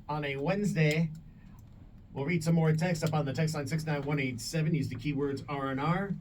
on a Wednesday. We'll read some more text up on the text line 69187. Use the keywords R&R.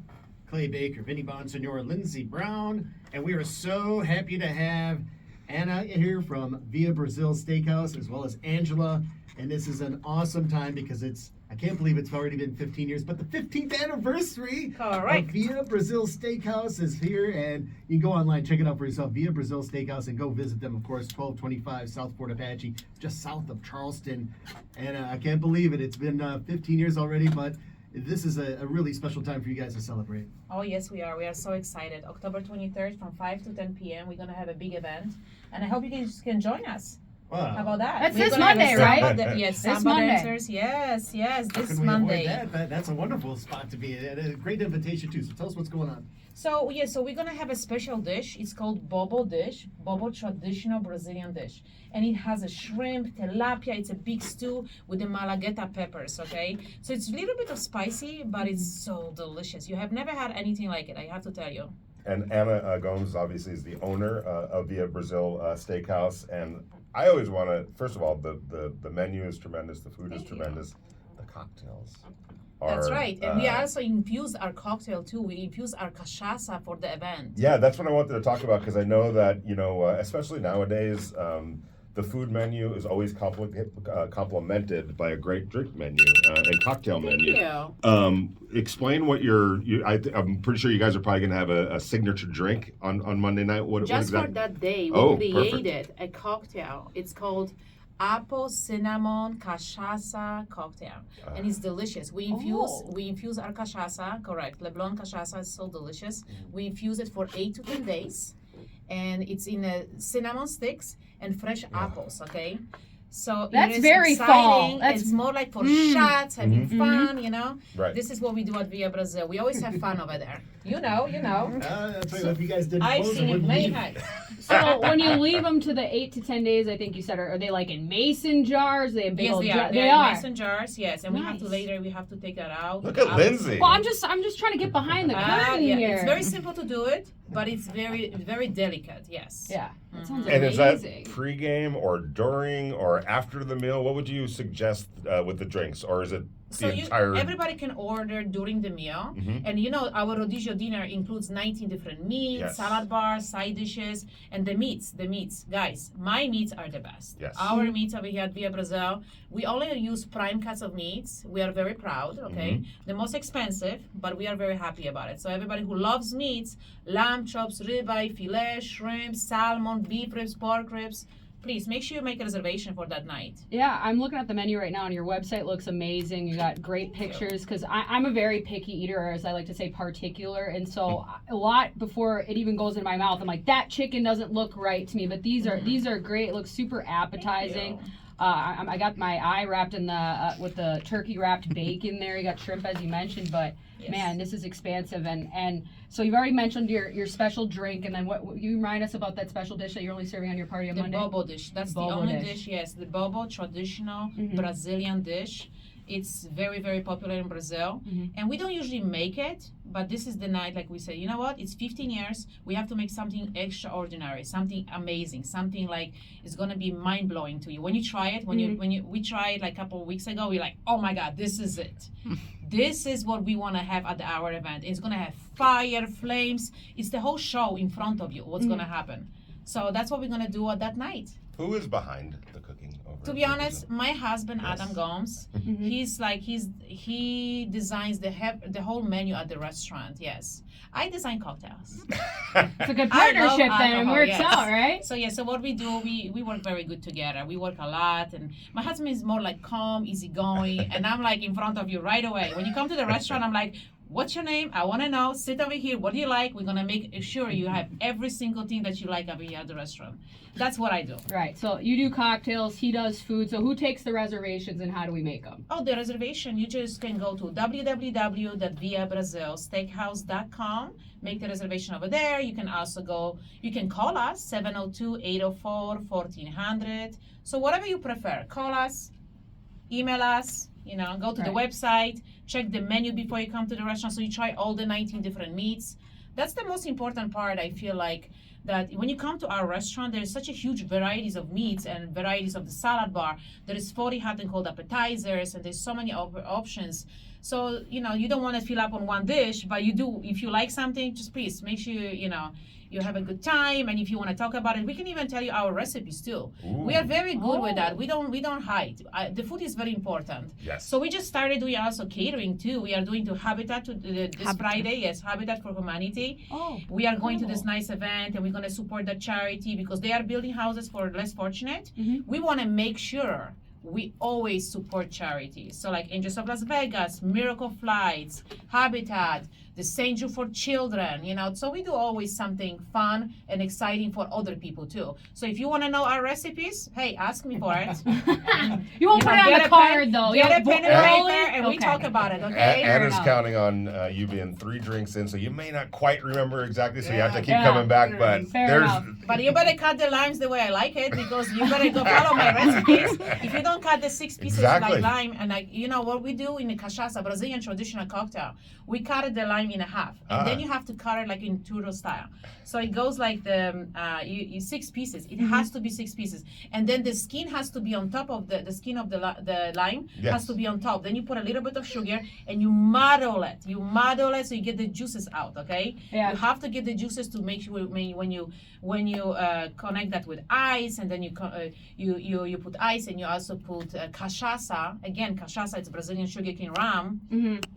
Clay Baker, Vinny Bonsignor, Lindsey Brown. And we are so happy to have Anna here from Via Brazil Steakhouse, as well as Angela. And this is an awesome time because I can't believe it's already been 15 years, but the 15th anniversary Correct. of Via Brazil Steakhouse is here. And you can go online, check it out for yourself, Via Brazil Steakhouse, and go visit them, of course, 1225 South Fort Apache, just south of Charleston. And I can't believe it. It's been 15 years already, but this is a really special time for you guys to celebrate. Oh, yes, we are. We are so excited. October 23rd from 5 to 10 p.m. We're going to have a big event. And I hope you guys can join us. Wow. How about that? That's We're this gonna have a Monday, samba right? Yes, This samba Monday. dancers. Yes, How this can we Monday. avoid that? That's a wonderful spot to be in. A great invitation, too. So tell us what's going on. So we're gonna have a special dish. It's called bobo dish, bobo traditional Brazilian dish, and it has a shrimp, tilapia. It's a big stew with the malagueta peppers. Okay, so it's a little bit of spicy, but it's so delicious. You have never had anything like it. I have to tell you. And Anna Gomes obviously is the owner of Via Brazil Steakhouse. And I always want to, first of all, the menu is tremendous, the food is Thank you. tremendous, the cocktails That's are, right, and we also infuse our cocktail too. We infuse our cachaça for the event. Yeah, that's what I wanted to talk about because I know that, especially nowadays, the food menu is always complemented by a great drink menu and cocktail menu. you. Explain what I'm pretty sure you guys are probably going to have a signature drink on Monday night. What Just for exactly? that day, we Oh, created a cocktail. It's called apple cinnamon cachaça cocktail, and it's delicious. We infuse our cachaça. Correct, Leblon cachaça is so delicious. We infuse it for 8 to 10 days, and it's in cinnamon sticks and fresh apples. Okay. So That's it is very exciting. fall. It's more like for shots, having fun, Right. This is what we do at Via Brazil. We always have fun over there. You know. I'll tell you, if you guys didn't I've close, I seen it wouldn't many leave. times. So when you leave them to the 8 to 10 days, I think you said, are they like in mason jars? They have big Yes, old they jar- are. They They're are. in mason jars. Yes, and we have to Nice. we have to take that out. Look at Lindsay. Well, I'm just trying to get behind the curtain Yeah, here. it's very simple to do it, but it's very, very delicate. Yes. Yeah, that sounds And is that amazing. pre-game or during or after the meal? What would you suggest with the drinks, or is it So the entire? everybody can order during the meal, Mhm. and our rodizio dinner includes 19 different meats, Yes. salad bars, side dishes, and the meats. Guys, my meats are the best. Yes. Our meats over here at Via Brazil, we only use prime cuts of meats. We are very proud. Okay, Mm-hmm. the most expensive, but we are very happy about it. So everybody who loves meats, lamb chops, ribeye, filet, shrimp, salmon, beef ribs, pork ribs. Please make sure you make a reservation for that night. Yeah, I'm looking at the menu right now, and your website looks amazing. You got great pictures because I'm a very picky eater, or as I like to say, particular. And so a lot before it even goes in my mouth, I'm like, that chicken doesn't look right to me. But these are great. It looks super appetizing. I got my eye wrapped in the with the turkey wrapped bacon there. You got shrimp as you mentioned, but Yes. man, this is expansive. And so you've already mentioned your special drink, and then what you remind us about that special dish that you're only serving on your party on The Monday? bobo dish. That's Bobo the only dish. dish. Yes, the bobo traditional Brazilian dish. It's very, very popular in Brazil, and we don't usually make it. But this is the night, like we say. You know what? It's 15 years. We have to make something extraordinary, something amazing, something like it's gonna be mind blowing to you when you try it. We tried like a couple of weeks ago. We're like, oh my God, this is it. This is what we want to have at our event. It's gonna have fire, flames. It's the whole show in front of you. What's gonna happen? So that's what we're gonna do at that night. Who is behind the cooking? Over To at be Via honest, Brazil? my husband Adam Gomes, he designs the whole menu at the restaurant. Yes, I design cocktails. It's a good I love partnership then. It alcohol, works yes. out, right? So what we do, we work very good together. We work a lot, and my husband is more like calm, easygoing, and I'm like in front of you right away. When you come to the restaurant, I'm like, what's your name? I want to know. Sit over here. What do you like? We're gonna make sure you have every single thing that you like over here at the restaurant. That's what I do. Right. So you do cocktails, he does food. So who takes the reservations and how do we make them? Oh, the reservation, you just can go to www.viabrazilsteakhouse.com. Make the reservation over there. You can also you can call us, 702-804-1400. So whatever you prefer, call us, email us, go to the website, check the menu before you come to the restaurant so you try all the 19 different meats. That's the most important part, I feel like. that when you come to our restaurant, there's such a huge varieties of meats and varieties of the salad bar. There is 40 hot and cold appetizers, and there's so many options. So, you know, you don't want to fill up on one dish, but you do, if you like something, just please make sure, you know, you have a good time. And if you want to talk about it, we can even tell you our recipes too. We are very good with that. We don't hide. The food is very important. Yes. So we just started doing also catering too. We are doing to Habitat this Friday. Yes, Habitat for Humanity. Oh, We are going to cool. this nice event, and we're going to support the charity because they are building houses for less fortunate. We want to make sure we always support charities. So like Angels of Las Vegas, Miracle Flights, Habitat, the St. Jude for Children, you know. So we do always something fun and exciting for other people too. So if you want to know our recipes, hey, ask me for it. You won't You put know, it on get the a card pen- though. Get Yeah, a pen and paper, and we talk about it, okay? Anna's enough. counting on you being 3 drinks in, so you may not quite remember exactly, so you have to keep Yeah. coming back. But Fair there's enough. But you better cut the limes the way I like it, because you better go follow my recipes. If you don't cut the 6 pieces Exactly. like lime, and like, you know what we do in the cachaça, Brazilian traditional cocktail, we cut the lime in half, and then you have to cut it like in churro style. So it goes like the you 6 pieces. It has to be 6 pieces, and then the skin has to be on top of the skin of the lime has Yes. to be on top. Then you put a little bit of sugar and you muddle it. You muddle it so you get the juices out. Okay. Yeah. You have to get the juices to make sure when you connect that with ice, and then you put ice, and you also put cachaça. Again, cachaça, it's Brazilian sugarcane rum.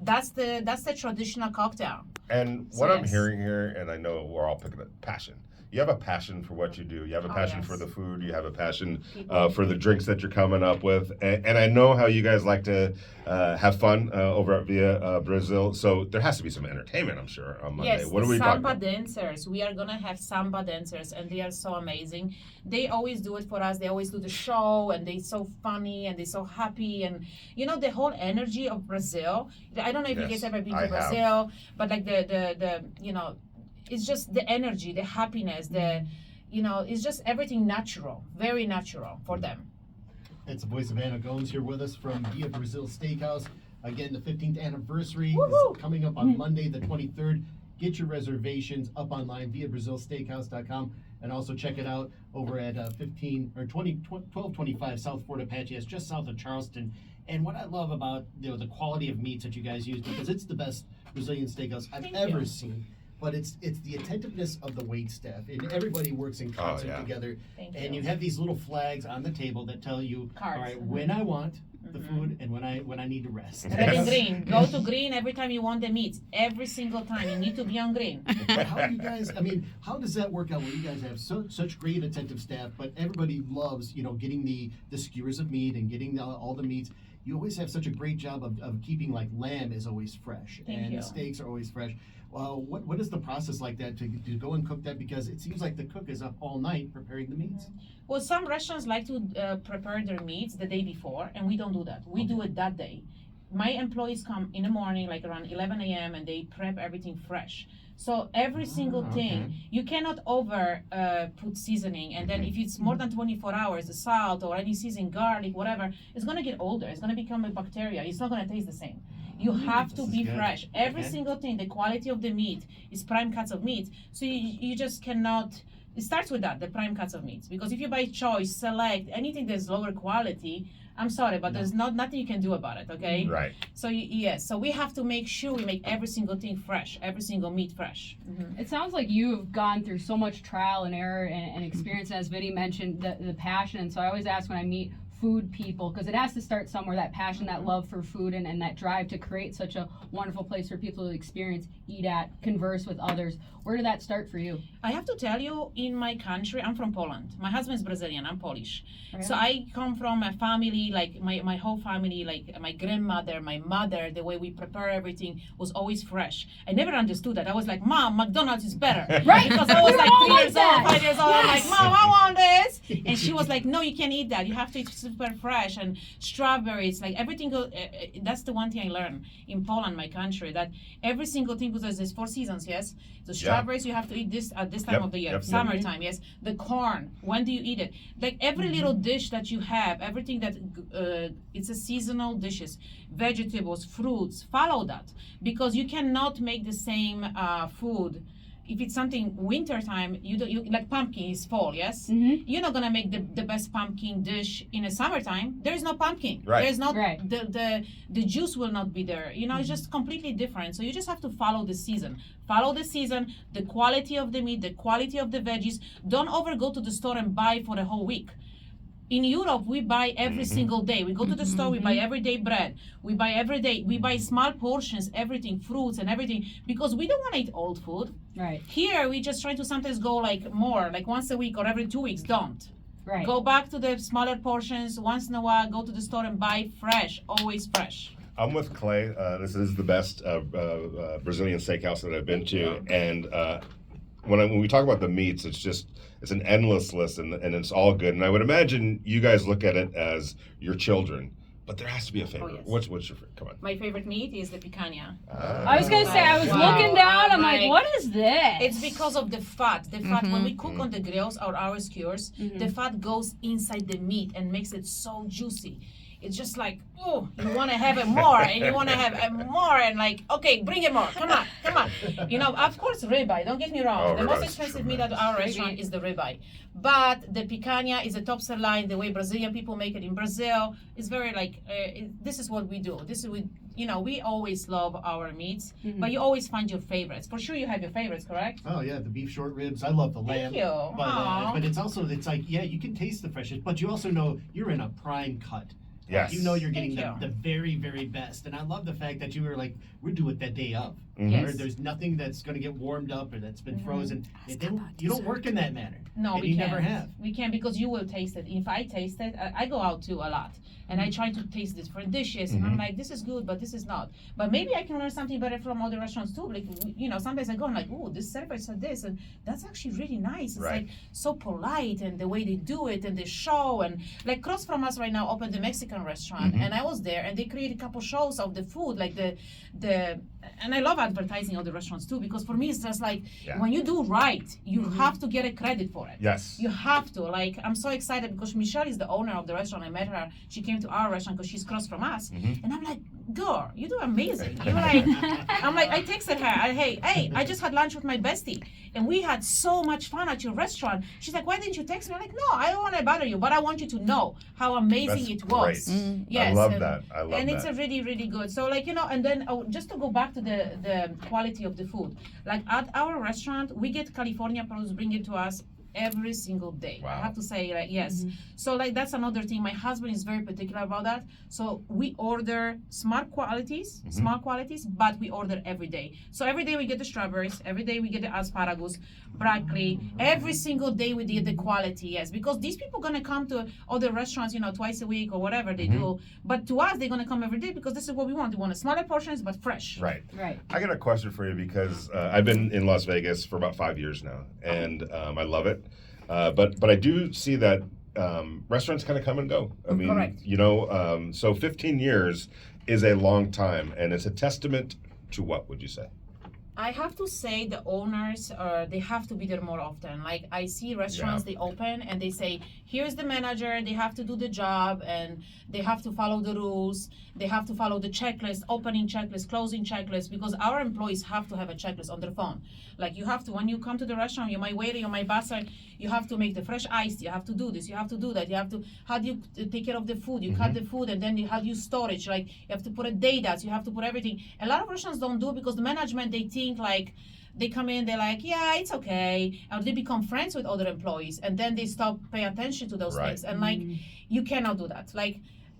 That's the traditional cocktail. And So what I'm yes. hearing here, and I know we're all picking up passion. You have a passion for what you do. You have a passion yes. for the food. You have a passion for the drinks that you're coming up with. And I know how you guys like to have fun over at Via Brazil. So there has to be some entertainment, I'm sure, on Monday. Yes, What the are we talking samba about? dancers. We are gonna have samba dancers, and they are so amazing. They always do it for us. They always do the show, and they're so funny, and they're so happy, and you know the whole energy of Brazil. I don't know if you Yes, guys ever been I to have. Brazil, but like the you know, it's just the energy, the happiness, the you know, it's just everything natural, very natural for them. It's the voice of Anna Gomes here with us from Via Brazil Steakhouse. Again, the 15th anniversary Woohoo! is coming up on Monday, the 23rd. Get your reservations up online via BrazilSteakhouse.com, and also check it out over at 1225 South Fort Apache. It's just south of Charleston. And what I love about the quality of meats that you guys use, because it's the best Brazilian steakhouse I've Thank ever you. seen. But it's the attentiveness of the wait staff, and everybody works in concert yeah. together. Thank And you. you have these little flags on the table that tell you, Cards. all right, when I want the food and when I need to rest. Red and Yes. green. Go to green every time you want the meat. Every single time you need to be on green. But how do you guys? I mean, how does that work out? Where you guys have such great attentive staff, but everybody loves getting the skewers of meat and getting all the meats. You always have such a great job of keeping, like, lamb is always fresh, Thank and you. the steaks are always fresh. What is the process like that to go and cook that? Because it seems like the cook is up all night preparing the meats. Well, some restaurants like to prepare their meats the day before, and we don't do that. We do it that day. My employees come in the morning, like around 11 a.m., and they prep everything fresh. So every single thing, okay. you cannot over put seasoning, and then if it's more than 24 hours, the salt or any seasoning, garlic, whatever, it's gonna get older. It's gonna become a bacteria. It's not gonna taste the same. You have to This is be good. fresh. Every Okay. single thing, the quality of the meat is prime cuts of meat. So you just cannot. It starts with that, the prime cuts of meats. Because if you buy choice, select anything that's lower quality, I'm sorry, but there's nothing you can do about it. Okay. Right. So yes, so we have to make sure we make every single thing fresh, every single meat fresh. It sounds like you've gone through so much trial and error and experience, as Vinny mentioned, the passion. And so I always ask when I meet food people, because it has to start somewhere, that passion, that love for food, and that drive to create such a wonderful place for people to experience, eat at, converse with others. Where did that start for you? I have to tell you, in my country, I'm from Poland. My husband's Brazilian, I'm Polish. Right. So I come from a family, like my whole family, like my grandmother, my mother, the way we prepare everything was always fresh. I never understood that. I was like, Mom, McDonald's is better. Right. Because I was We're like all 3 like years that. old, 5 years old. I'm like, Yes. Mom, I want this. And she was like, no, you can't eat that. You have to eat super fresh and strawberries, like everything. That's the one thing I learned in Poland, my country, that every single thing, because there's 4 seasons, yes? The strawberries, you have to eat this at this time Yep, of the year. yep, yep. Summertime, yes? The corn, when do you eat it? Like every little dish that you have, everything that it's a seasonal dishes, vegetables, fruits, follow that, because you cannot make the same food if it's something winter time, you like pumpkin is fall, yes. Mhm. You're not gonna make the best pumpkin dish in the summertime. There is no pumpkin. Right. There's not Right. the juice will not be there. You know, it's just completely different. So you just have to follow the season. Follow the season, the quality of the meat, the quality of the veggies. Don't ever go to the store and buy for the whole week. In Europe, we buy every single day. We go to the store, we buy everyday bread. We buy every day. We buy small portions, everything, fruits and everything, because we don't want to eat old food. Right. Here, we just try to sometimes go like more, like once a week or every 2 weeks. Don't. Right. Go back to the smaller portions once in a while. Go to the store and buy fresh, always fresh. I'm with Clay. This is the best Brazilian steakhouse that I've been to, and when we talk about the meats, it's an endless list, and it's all good. And I would imagine you guys look at it as your children, but there has to be a favorite. yes. What's your favorite? Come on. My favorite meat is the picanha. I was gonna say, I was Wow. looking down. I'm Like, like, what is this? It's because of the fat. The fat, when we cook on the grills or our skewers, the fat goes inside the meat and makes it so juicy. It's just like, oh, you want to have it more, and you want to have it more, and like, okay, bring it more. Come on, come on. You know, of course, ribeye. Don't get me wrong. Oh, The most ribeye is expensive meat at tremendous. our restaurant is the ribeye. But the picanha is a top seller line. The way Brazilian people make it in Brazil is very like, this is what we do. This is we always love our meats, but you always find your favorites. For sure, you have your favorites, correct? Oh yeah, the beef short ribs. I love the lamb. Thank you. But it's also like you can taste the freshness, but you also know you're in a prime cut. Yes. You know you're getting Thank the you. very, very best. And I love the fact that you were like, we do it that day of. Yes. Where there's nothing that's going to get warmed up or that's been frozen. Hasta You don't work in that manner. No, and we you can't. never have. We can't because you will taste it. If I taste it, I go out too a lot, and I try to taste different dishes, and I'm like, this is good, but this is not. But maybe I can learn something better from other restaurants too. Like sometimes I go and like, oh, this server said this, and that's actually really nice. It's Right. like so polite, and the way they do it, and the show, and like across from us right now opened the Mexican restaurant, and I was there, and they created a couple shows of the food, like the and I love advertising other restaurants too, because for me it's just like Yeah. when you do right, you have to get a credit for it. Yes. You have to. Like, I'm so excited because Michelle is the owner of the restaurant. I met her. She came to our restaurant because she's across from us. And I'm like, girl, you do amazing. You're like, I'm like, I texted her. Hey, I just had lunch with my bestie. And we had so much fun at your restaurant. She's like, why didn't you text me? I'm like, no, I don't want to bother you, but I want you to know how amazing That's it was. great. Yes. I love and, that. I love and that. it's a really, really good. So like, and then just to go back to the quality of the food. Like at our restaurant, we get California produce, bring it to us every single day. I Wow. have to say, like, yes. So like that's another thing. My husband is very particular about that. So we order small qualities, but we order every day. So every day we get the strawberries, every day we get the asparagus, broccoli. Every single day we get the quality, yes. Because these people gonna come to other restaurants, twice a week or whatever they do. But to us, they're gonna come every day because this is what we want. We want smaller portions but fresh. Right. Right. I got a question for you because I've been in Las Vegas for about 5 years now, and I love it. But I do see that restaurants kind of come and go. I mean, Correct. so 15 years is a long time, and it's a testament to what would you say? I have to say the owners they have to be there more often. Like I see restaurants they open and they say, here's the manager, they have to do the job and they have to follow the rules, they have to follow the checklist, opening checklist, closing checklist, because our employees have to have a checklist on their phone. Like you have to, when you come to the restaurant, you're my waiter, you're my busser, you have to make the fresh iced, you have to do this, you have to do that, you have to, how do you take care of the food? You cut the food and then how do you storage? Like you have to put a date out, you have to put everything. A lot of restaurants don't do it because the management, they think like, they come in, they're like, yeah, it's okay. Or they become friends with other employees and then they stop pay attention to those Right. things. And like, you cannot do that. Like,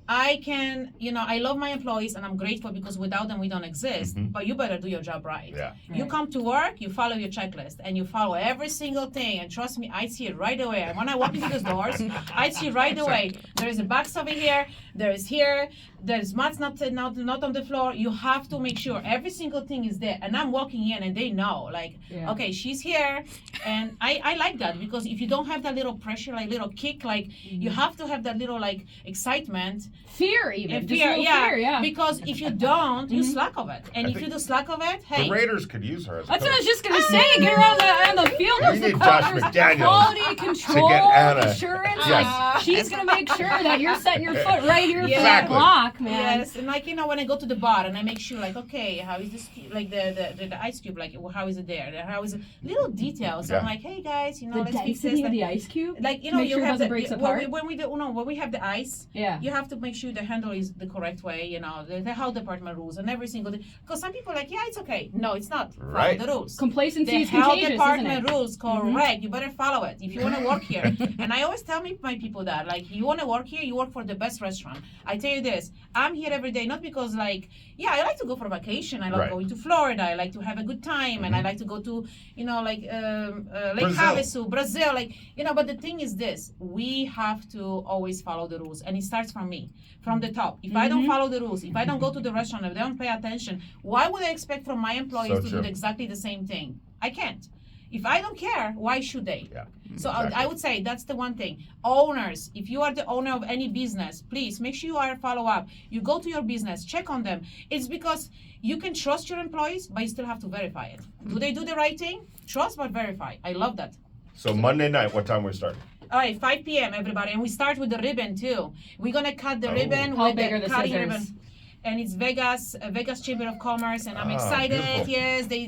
I can, I love my employees and I'm grateful because without them we don't exist. But you better do your job right. Yeah. You Right. come to work, you follow your checklist and you follow every single thing. And trust me, I see it right away. And when I walk into those doors, I see right away. There is a box over here. There's mats not on the floor. You have to make sure every single thing is there. And I'm walking in and they know, like, Yeah. okay, she's here. And I like that because if you don't have that little pressure, like little kick, like you have to have that little like excitement. Fear, even. And Just a little fear, yeah. Because if you don't, you slack of it. And I if you think do slack of it, hey. The Raiders could use her as a That's what I was coach. just gonna say. Get her on the field. We There's the need Josh there's McDaniels quality control, Anna. assurance. Yes. Like, she's gonna make sure that you're setting your foot right here for that Exactly. block, man. Yes, and like when I go to the bar and I make sure like, okay, how is this like the ice cube, like how is it there? How is it? Little details. Yeah. I'm like, hey guys, The let's fix density this. of the ice cube. Like Make you sure it have doesn't the, break when apart. when we have the ice, Yeah. you have to make sure the handle is the correct way. The health department rules and every single thing. Because some people are like, yeah, it's okay. No, it's not. Right. Follow the rules. Complacency The is health contagious, department isn't it? rules, correct. You better follow it if you want to work here. And I always tell my people that, like, you want to work here, you work for the best restaurant. I tell you this, I'm here every day, not because, like, yeah, I like to go for vacation. I love Right. going to Florida. I like to have a good time. And I like to go to, Lake Brazil. Havasu, Brazil. Like, but the thing is this, we have to always follow the rules. And it starts from me, from the top. If I don't follow the rules, if I don't go to the restaurant, if they don't pay attention, why would I expect from my employees So to true. do exactly the same thing? I can't. If I don't care, why should they? Yeah. So Exactly. I would say that's the one thing. Owners, if you are the owner of any business, please make sure you are follow up. You go to your business, check on them. It's because you can trust your employees, but you still have to verify it. Do they do the right thing? Trust but verify. I love that. So Monday night, what time we start? All right, 5 p.m. everybody, and we start with the ribbon too. We're gonna cut the Oh. ribbon How with big are the cutting scissors? ribbon. And it's Vegas Chamber of Commerce, and I'm Ah, excited. beautiful.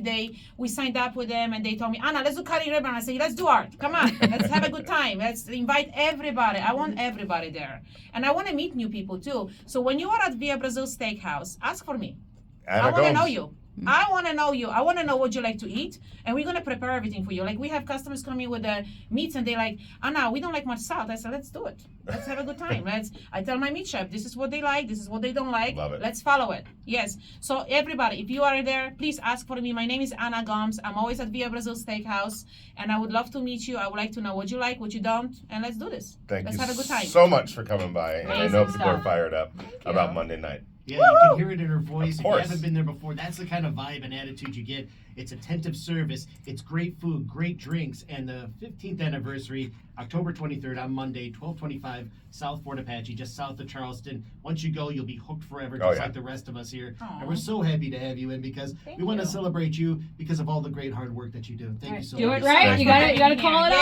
Yes, we signed up with them, and they told me, Anna, let's do cutting ribbon. I said, let's do art. Come on, let's have a good time. Let's invite everybody. I want everybody there, and I want to meet new people too. So when you are at Via Brazil Steakhouse, ask for me. Anna I want to Gomes. know you. I want to know you. I want to know what you like to eat, and we're gonna prepare everything for you. Like we have customers coming with the meats, and they like, Anna, we don't like much salt. I said, let's do it. Let's have a good time. I tell my meat chef, this is what they like, this is what they don't like. Love it. Let's follow it. Yes. So everybody, if you are there, please ask for me. My name is Anna Gomes. I'm always at Via Brazil Steakhouse, and I would love to meet you. I would like to know what you like, what you don't, and let's do this. Thank Let's you have a good time. so much for coming by. And I Amazing know people are stuff. fired up about Monday night. Yeah, you can hear it in her voice. If you course. haven't been there before, that's the kind of vibe and attitude you get. It's attentive service, it's great food, great drinks, and the 15th anniversary, October 23rd on Monday, 1225 South Fort Apache, just south of Charleston. Once you go, you'll be hooked forever, just Oh, yeah. like the rest of us here. Aw. And we're so happy to have you in because Thank we want to you. celebrate you because of all the great hard work that you do. Thank you so Do much. it right. Thank You you. gotta call it out.